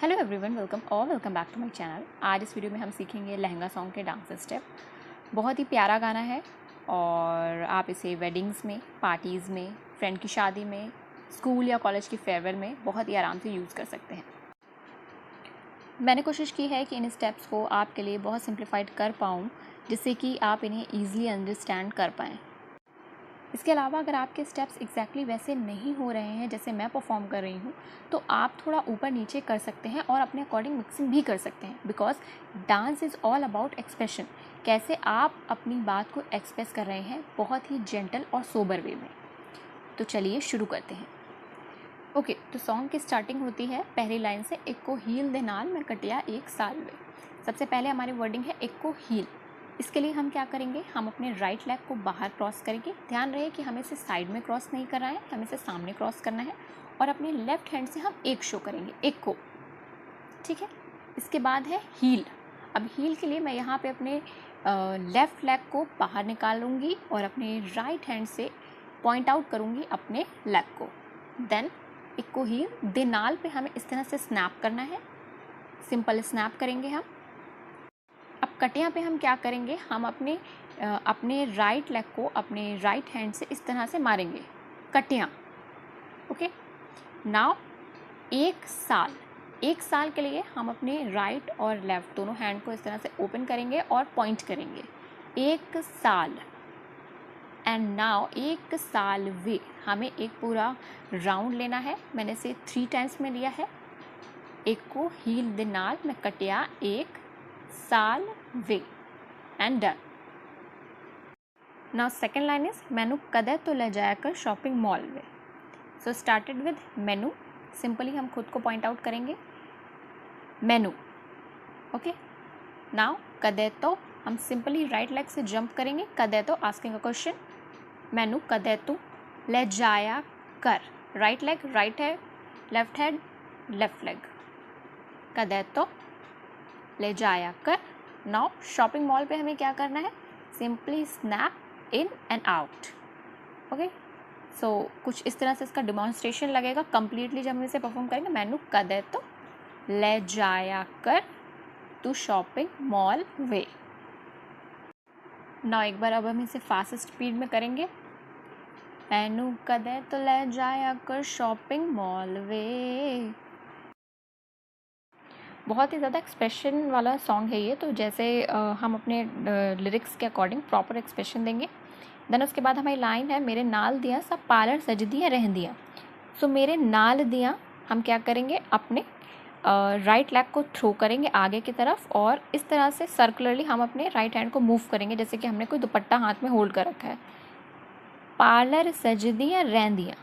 Hello everyone, welcome back to my channel. आज इस video में हम सीखेंगे लहंगा सॉन्ग के डांस स्टेप। बहुत ही प्यारा गाना है और आप इसे वेडिंग्स में, पार्टीज़ में, फ्रेंड की शादी में, स्कूल या कॉलेज की फेयरवेल में बहुत ही आराम से यूज़ कर सकते हैं। मैंने कोशिश की है कि इन स्टेप्स को आपके लिए बहुत सिंप्लीफाइड कर पाऊँ, जिससे कि आप इन्हें ईजिली अंडरस्टैंड कर पाएँ। इसके अलावा अगर आपके स्टेप्स एग्जैक्टली वैसे नहीं हो रहे हैं जैसे मैं परफॉर्म कर रही हूँ, तो आप थोड़ा ऊपर नीचे कर सकते हैं और अपने अकॉर्डिंग मिक्सिंग भी कर सकते हैं, because dance is all about expression. कैसे आप अपनी बात को एक्सप्रेस कर रहे हैं बहुत ही जेंटल और सोबर वे में। तो चलिए शुरू करते हैं। ओके, तो सॉन्ग की स्टार्टिंग होती है पहली लाइन से, एक को हील दे नाल मैं कटिया एक साल में। सबसे पहले हमारी वर्डिंग है एक को हील। इसके लिए हम क्या करेंगे, हम अपने राइट लेग को बाहर क्रॉस करेंगे। ध्यान रहे कि हमें इसे साइड में क्रॉस नहीं करना है, हमें इसे सामने क्रॉस करना है और अपने लेफ्ट हैंड से हम एक शो करेंगे, एक को। ठीक है, इसके बाद है हील। अब हील के लिए मैं यहाँ पे अपने लेफ्ट लेग को बाहर निकालूंगी और अपने राइट हैंड से पॉइंट आउट करूँगी अपने लेग को। देन एक को हील दे नाल पे हमें इस तरह से स्नैप करना है, सिंपल स्नैप करेंगे हम। अब कटिया पे हम क्या करेंगे, हम अपने राइट लेग को अपने राइट हैंड से इस तरह से मारेंगे, कटिया। ओके, नाउ एक साल के लिए हम अपने राइट और लेफ्ट दोनों हैंड को इस तरह से ओपन करेंगे और पॉइंट करेंगे, एक साल। एंड नाउ एक साल वे, हमें एक पूरा राउंड लेना है। मैंने इसे 3 टाइम्स में लिया है। एक को हील दे नाल मैं कटिया एक साल way and done. Now second line is मैनू कदे तो ले जाया कर शॉपिंग मॉल में। सो स्टार्टेड विद मैनू, सिंपली हम खुद को पॉइंट आउट करेंगे, मैनू। ओके, नाउ कदे तो हम सिंपली राइट लेग से जंप करेंगे, कदे तो आस्किंग अ क्वेश्चन, मैनू कदे तो ले जाया कर, राइट लेग राइट है, लेफ्ट हैंड लेफ्ट लेग, कदे तो ले जाया कर। नाउ शॉपिंग मॉल पे हमें क्या करना है, simply snap in and out. Okay, so कुछ इस तरह से इसका डिमॉन्स्ट्रेशन लगेगा कंप्लीटली जब हम इसे परफॉर्म करेंगे। मैनू कदे तो ले जाया कर तू शॉपिंग मॉल वे। नाउ एक बार अब हम इसे फास्ट स्पीड में करेंगे, मैनू कदे तो ले जाया कर शॉपिंग मॉल वे। बहुत ही ज़्यादा एक्सप्रेशन वाला सॉन्ग है ये, तो जैसे हम अपने लिरिक्स के अकॉर्डिंग प्रॉपर एक्सप्रेशन देंगे। देन उसके बाद हमारी लाइन है मेरे नाल दियाँ सब पार्लर सजदियाँ रहंदियाँ। सो मेरे नाल दियाँ हम क्या करेंगे, अपने राइट लेग को थ्रो करेंगे आगे की तरफ और इस तरह से सर्कुलरली हम अपने राइट हैंड को मूव करेंगे जैसे कि हमने कोई दुपट्टा हाथ में होल्ड कर रखा है। पार्लर सजदियाँ रहंदियाँ,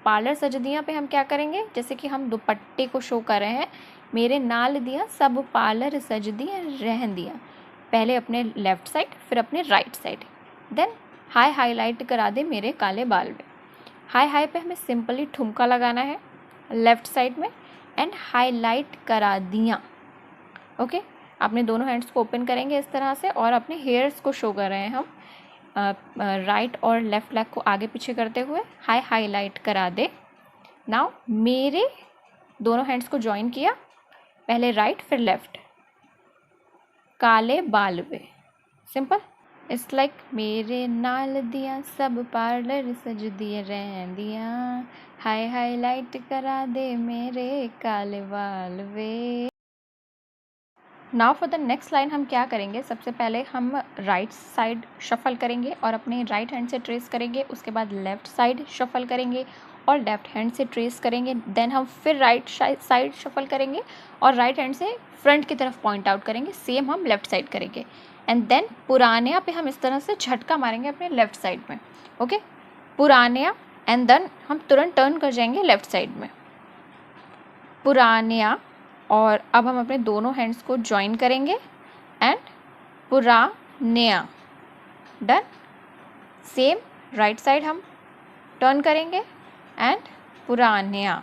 पार्लर सजदियाँ पे हम क्या करेंगे, जैसे कि हम दुपट्टे को शो कर रहे हैं, मेरे नाल दियाँ सब पार्लर सजदियाँ रहंदियाँ। पहले अपने लेफ्ट साइड फिर अपने right side. Then high highlight करा दे मेरे काले बाल में। हाई हाई पे हमें सिंपली ठुमका लगाना है लेफ्ट साइड में एंड हाईलाइट करा दियाँ। ओके, अपने दोनों हैंड्स को ओपन करेंगे इस तरह से और अपने हेयर्स को शो कर रहे हैं हम राइट और लेफ्ट लेग को आगे पीछे करते हुए, हाई हाईलाइट करा दे। नाउ मेरे दोनों हैंड्स को ज्वाइन किया, पहले राइट फिर लेफ्ट, काले बाल वे, सिंपल। इट्स लाइक मेरे नाल दिया सब पार्लर सज दिए रहंदियाँ, हाई हाईलाइट करा दे मेरे काले बाल वे। Now for the next line हम क्या करेंगे, सबसे पहले हम राइट साइड शफल करेंगे और अपने राइट हैंड से ट्रेस करेंगे, उसके बाद लेफ्ट साइड शफल करेंगे और लेफ्ट हैंड से ट्रेस करेंगे। देन हम फिर राइट साइड शफल करेंगे और राइट हैंड से फ्रंट की तरफ पॉइंट आउट करेंगे, सेम हम लेफ्ट साइड करेंगे। एंड देन पुरानिया पे हम इस तरह से झटका मारेंगे अपने लेफ्ट साइड में। ओके, पुरानिया एंड देन हम तुरंत टर्न कर जाएंगे लेफ्ट साइड में, पुरानिया। और अब हम अपने दोनों हैंड्स को ज्वाइन करेंगे एंड पुरानिया, डन। सेम राइट साइड हम टर्न करेंगे एंड पुरानिया।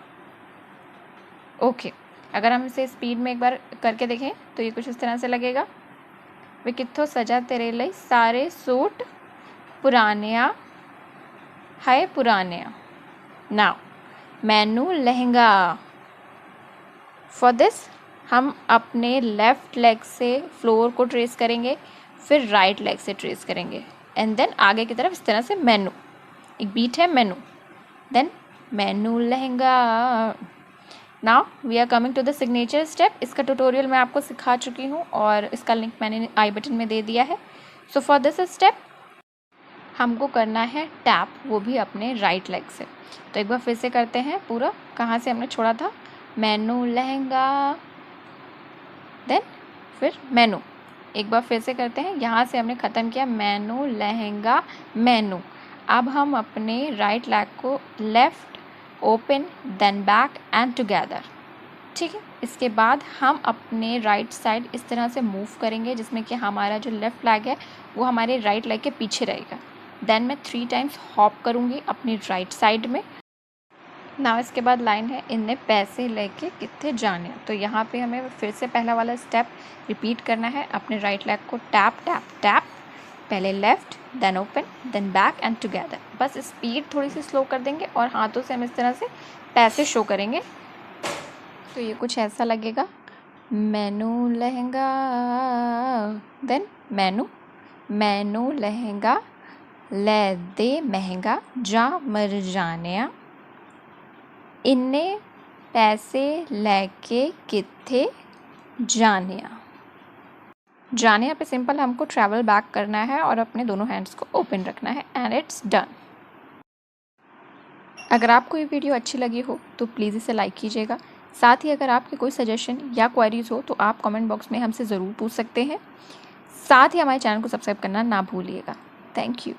ओके, अगर हम इसे स्पीड में एक बार करके देखें तो ये कुछ इस तरह से लगेगा, वे कित्थों सजा तेरे लई सारे सूट पुरानिया, हाय पुरानिया। नाउ मैनू लहंगा फॉर दिस हम अपने लेफ़्ट लेग से फ्लोर को ट्रेस करेंगे, फिर राइट लेग से ट्रेस करेंगे एंड देन आगे की तरफ इस तरह से मैनू, एक बीट है मैनू, देन मैनू Lehenga. Now we are coming to the signature step. इसका ट्यूटोरियल मैं आपको सिखा चुकी हूँ और इसका लिंक मैंने आई बटन में दे दिया है। सो फॉर दिस स्टेप हमको करना है टैप, वो भी अपने राइट लेग से। तो एक बार फिर से करते हैं पूरा, कहाँ से हमने छोड़ा था, मैनू लहंगा, देन फिर मैनू। एक बार फिर से करते हैं, यहाँ से हमने ख़त्म किया मैनू लहंगा मैनू। अब हम अपने राइट लेग को left open then back and together, ठीक है। इसके बाद हम अपने राइट साइड इस तरह से मूव करेंगे जिसमें कि हमारा जो लेफ़्ट लेग है वो हमारे राइट लेग के पीछे रहेगा। देन मैं 3 टाइम्स हॉप करूँगी अपनी राइट साइड में। ना इसके बाद लाइन है, इन्हें पैसे लेके कित्थे जाने। तो यहाँ पे हमें फिर से पहला वाला स्टेप रिपीट करना है, अपने राइट लेग को टैप टैप टैप, पहले left then open then back and together. बस स्पीड थोड़ी सी स्लो कर देंगे और हाथों से हम इस तरह से पैसे शो करेंगे। तो ये कुछ ऐसा लगेगा, मैनू लहंगा, देन मैनू, मैनू लहंगा ले दे महंगा जा मर जानिया, इन्ने पैसे लेके कित्थे जानिया। जानिया पे सिंपल हमको ट्रैवल बैक करना है और अपने दोनों हैंड्स को ओपन रखना है एंड इट्स डन। अगर आपको ये वीडियो अच्छी लगी हो तो प्लीज़ इसे लाइक कीजिएगा। साथ ही अगर आपके कोई सजेशन या क्वेरीज हो तो आप कमेंट बॉक्स में हमसे ज़रूर पूछ सकते हैं। साथ ही हमारे चैनल को सब्सक्राइब करना ना भूलिएगा। Thank you.